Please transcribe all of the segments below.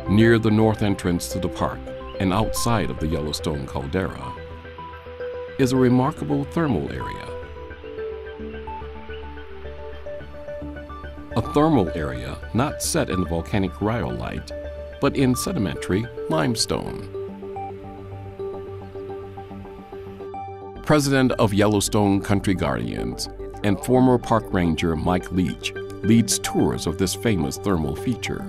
Near the north entrance to the park and outside of the Yellowstone caldera is a remarkable thermal area. A thermal area not set in the volcanic rhyolite, but in sedimentary limestone. President of Yellowstone Country Guardians and former park ranger Mike Leach leads tours of this famous thermal feature.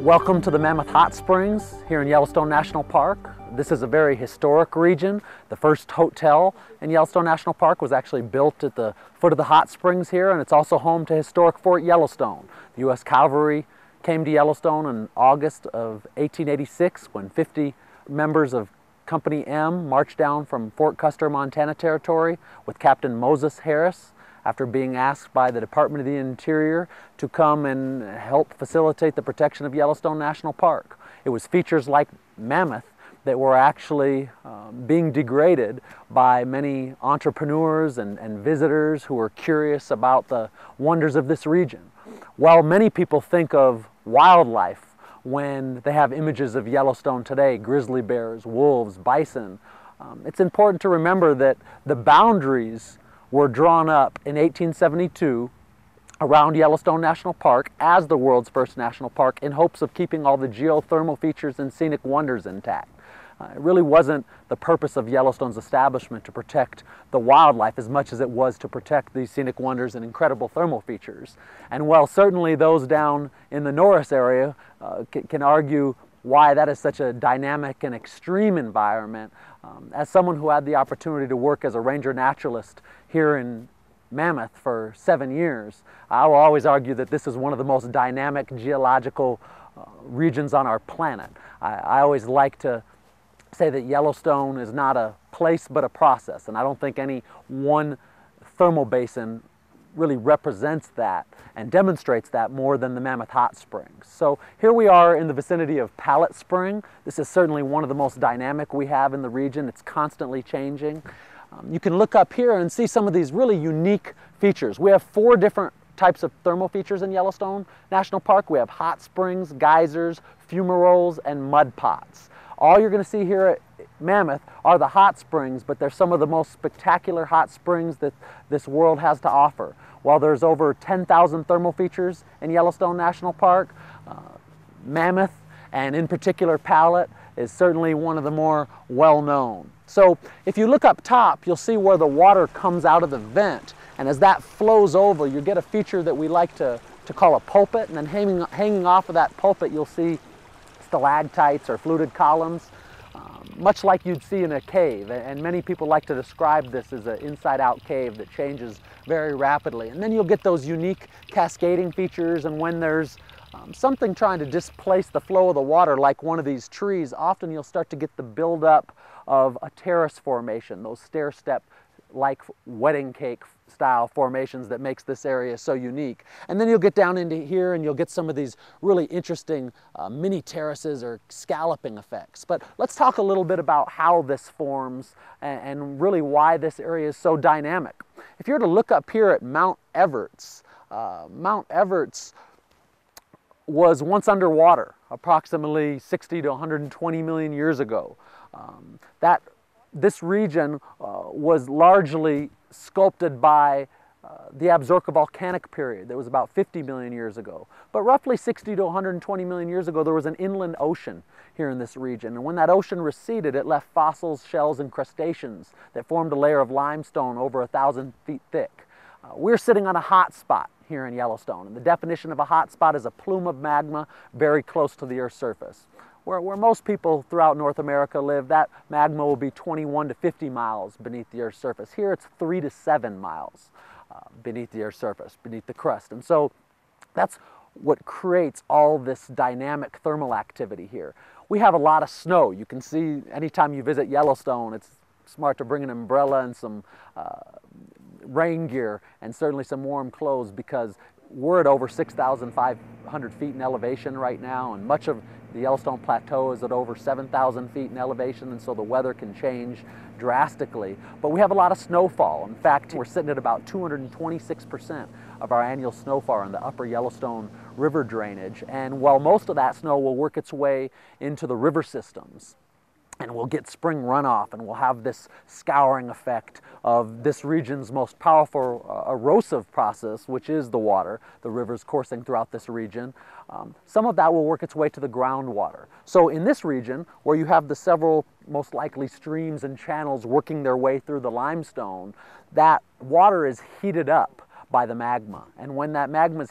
Welcome to the Mammoth Hot Springs here in Yellowstone National Park. This is a very historic region. The first hotel in Yellowstone National Park was actually built at the foot of the hot springs here, and it's also home to historic Fort Yellowstone. The U.S. Cavalry came to Yellowstone in August of 1886 when 50 members of Company M marched down from Fort Custer, Montana Territory with Captain Moses Harris after being asked by the Department of the Interior to come and help facilitate the protection of Yellowstone National Park. It was features like Mammoth that were actually being degraded by many entrepreneurs and visitors who were curious about the wonders of this region. While many people think of wildlife when they have images of Yellowstone today, grizzly bears, wolves, bison, it's important to remember that the boundaries were drawn up in 1872 around Yellowstone National Park as the world's first national park in hopes of keeping all the geothermal features and scenic wonders intact. It really wasn't the purpose of Yellowstone's establishment to protect the wildlife as much as it was to protect these scenic wonders and incredible thermal features. And while certainly those down in the Norris area can argue why that is such a dynamic and extreme environment, as someone who had the opportunity to work as a ranger naturalist here in Mammoth for 7 years, I will always argue that this is one of the most dynamic geological regions on our planet. I always like to say that Yellowstone is not a place but a process, and I don't think any one thermal basin really represents that and demonstrates that more than the Mammoth Hot Springs. So here we are in the vicinity of Pallet Spring. This is certainly one of the most dynamic we have in the region. It's constantly changing. You can look up here and see some of these really unique features. We have 4 different types of thermal features in Yellowstone National Park. We have hot springs, geysers, fumaroles, and mud pots. All you're going to see here at Mammoth are the hot springs, but they're some of the most spectacular hot springs that this world has to offer. While there's over 10,000 thermal features in Yellowstone National Park, Mammoth, and in particular Pallet, is certainly one of the more well-known. So if you look up top, you'll see where the water comes out of the vent, and as that flows over, you get a feature that we like to call a pulpit, and then hanging off of that pulpit, you'll see stalactites or fluted columns, much like you'd see in a cave. And many people like to describe this as an inside-out cave that changes very rapidly. And then you'll get those unique cascading features, and when there's something trying to displace the flow of the water, like one of these trees, often you'll start to get the buildup of a terrace formation, those stair-step like wedding cake style formations that makes this area so unique. And then you'll get down into here and you'll get some of these really interesting mini terraces or scalloping effects. But let's talk a little bit about how this forms and really why this area is so dynamic. If you were to look up here at Mount Everts, Mount Everts was once underwater approximately 60 to 120 million years ago. This region was largely sculpted by the Absaroka volcanic period that was about 50 million years ago. But roughly 60 to 120 million years ago, there was an inland ocean here in this region. And when that ocean receded, it left fossils, shells, and crustaceans that formed a layer of limestone over 1,000 feet thick. We're sitting on a hot spot here in Yellowstone. And the definition of a hot spot is a plume of magma very close to the Earth's surface. Where most people throughout North America live, that magma will be 21 to 50 miles beneath the Earth's surface. Here it's 3 to 7 miles beneath the Earth's surface, beneath the crust. And so that's what creates all this dynamic thermal activity here. We have a lot of snow. You can see anytime you visit Yellowstone, it's smart to bring an umbrella and some rain gear and certainly some warm clothes, because we're at over 6,500 feet in elevation right now, and much of the Yellowstone Plateau is at over 7,000 feet in elevation, and so the weather can change drastically. But we have a lot of snowfall. In fact, we're sitting at about 226% of our annual snowfall in the upper Yellowstone River drainage. And while most of that snow will work its way into the river systems, and we'll get spring runoff, and we'll have this scouring effect of this region's most powerful erosive process, which is the water, the rivers coursing throughout this region. Some of that will work its way to the groundwater. So in this region, where you have the several most likely streams and channels working their way through the limestone, that water is heated up by the magma. And when that magma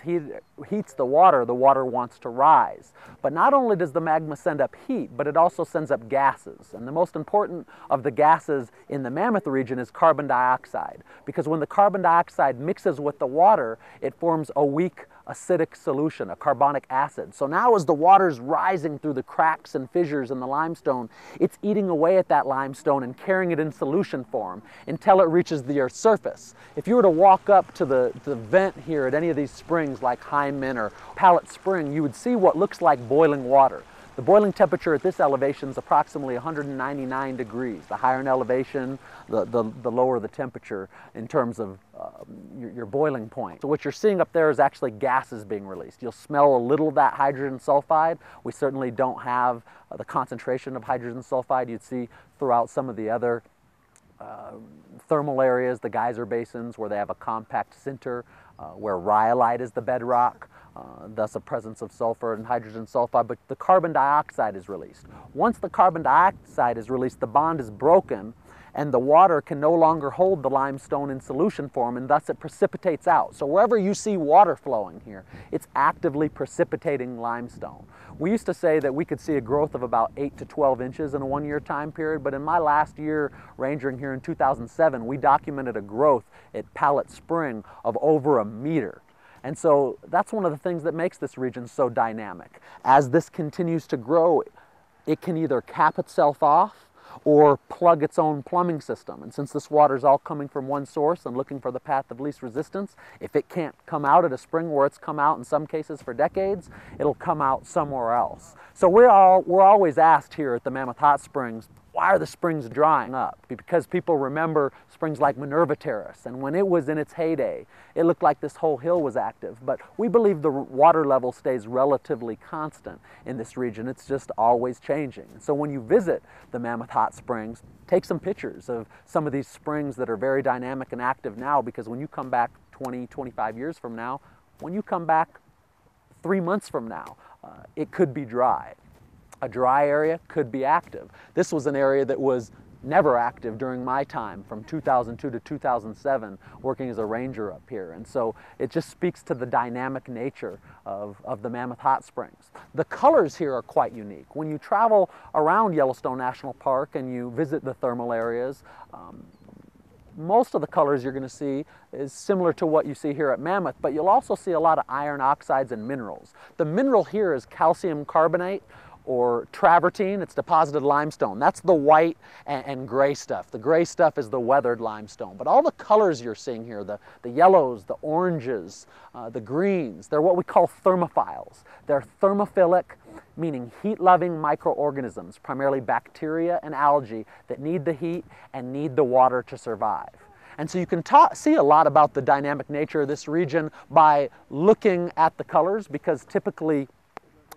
heats the water wants to rise. But not only does the magma send up heat, but it also sends up gases. And the most important of the gases in the Mammoth region is carbon dioxide. Because when the carbon dioxide mixes with the water, it forms a weak acidic solution, a carbonic acid. So now as the water's rising through the cracks and fissures in the limestone, it's eating away at that limestone and carrying it in solution form until it reaches the Earth's surface. If you were to walk up to the vent here at any of these springs like Hyman or Pallet Spring, you would see what looks like boiling water. The boiling temperature at this elevation is approximately 199 degrees. The higher in elevation, the lower the temperature in terms of your boiling point. So what you're seeing up there is actually gases being released. You'll smell a little of that hydrogen sulfide. We certainly don't have the concentration of hydrogen sulfide you'd see throughout some of the other thermal areas, the geyser basins, where they have a compact center, where rhyolite is the bedrock. Thus a presence of sulfur and hydrogen sulfide, but the carbon dioxide is released. Once the carbon dioxide is released, the bond is broken, and the water can no longer hold the limestone in solution form, and thus it precipitates out. So wherever you see water flowing here, it's actively precipitating limestone. We used to say that we could see a growth of about 8 to 12 inches in a one-year time period, but in my last year rangering here in 2007, we documented a growth at Pallet Spring of over 1 meter. And so that's one of the things that makes this region so dynamic. As this continues to grow, it can either cap itself off or plug its own plumbing system. And since this water is all coming from one source and looking for the path of least resistance, if it can't come out at a spring where it's come out in some cases for decades, it'll come out somewhere else. So we're always asked here at the Mammoth Hot Springs, why are the springs drying up? Because people remember springs like Minerva Terrace, and when it was in its heyday, it looked like this whole hill was active. But we believe the water level stays relatively constant in this region. It's just always changing. So when you visit the Mammoth Hot Springs, take some pictures of some of these springs that are very dynamic and active now, because when you come back 20, 25 years from now, when you come back 3 months from now, it could be dry. A dry area could be active. This was an area that was never active during my time from 2002 to 2007 working as a ranger up here. And so it just speaks to the dynamic nature of the Mammoth Hot Springs. The colors here are quite unique. When you travel around Yellowstone National Park and you visit the thermal areas, most of the colors you're going to see is similar to what you see here at Mammoth, but you'll also see a lot of iron oxides and minerals. The mineral here is calcium carbonate, or travertine. It's deposited limestone. That's the white and gray stuff. The gray stuff is the weathered limestone. But all the colors you're seeing here, the yellows, the oranges, the greens, they're what we call thermophiles. They're thermophilic, meaning heat-loving microorganisms, primarily bacteria and algae that need the heat and need the water to survive. And so you can see a lot about the dynamic nature of this region by looking at the colors, because typically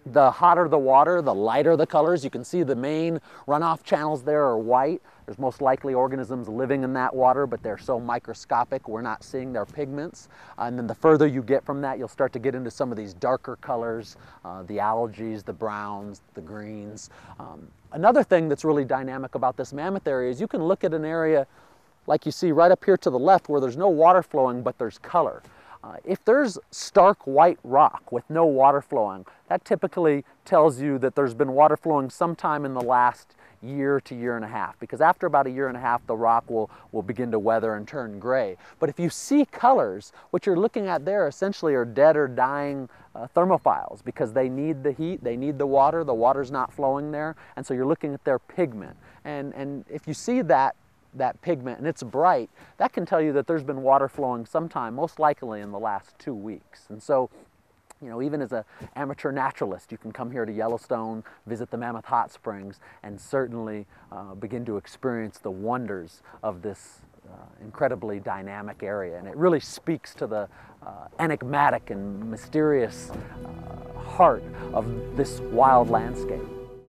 the hotter the water, the lighter the colors. You can see the main runoff channels there are white. There's most likely organisms living in that water, but they're so microscopic we're not seeing their pigments. And then the further you get from that, you'll start to get into some of these darker colors, the algae, the browns, the greens. Another thing that's really dynamic about this Mammoth area is you can look at an area like you see right up here to the left where there's no water flowing, but there's color. If there's stark white rock with no water flowing, that typically tells you that there's been water flowing sometime in the last year to year and a half, because after about a year and a half the rock will begin to weather and turn gray. But if you see colors, what you're looking at there essentially are dead or dying thermophiles, because they need the heat, they need the water's not flowing there, and so you're looking at their pigment. And if you see that that pigment and it's bright, that can tell you that there's been water flowing sometime, most likely in the last 2 weeks. And so, you know, even as an amateur naturalist, you can come here to Yellowstone, visit the Mammoth Hot Springs, and certainly begin to experience the wonders of this incredibly dynamic area. And it really speaks to the enigmatic and mysterious heart of this wild landscape.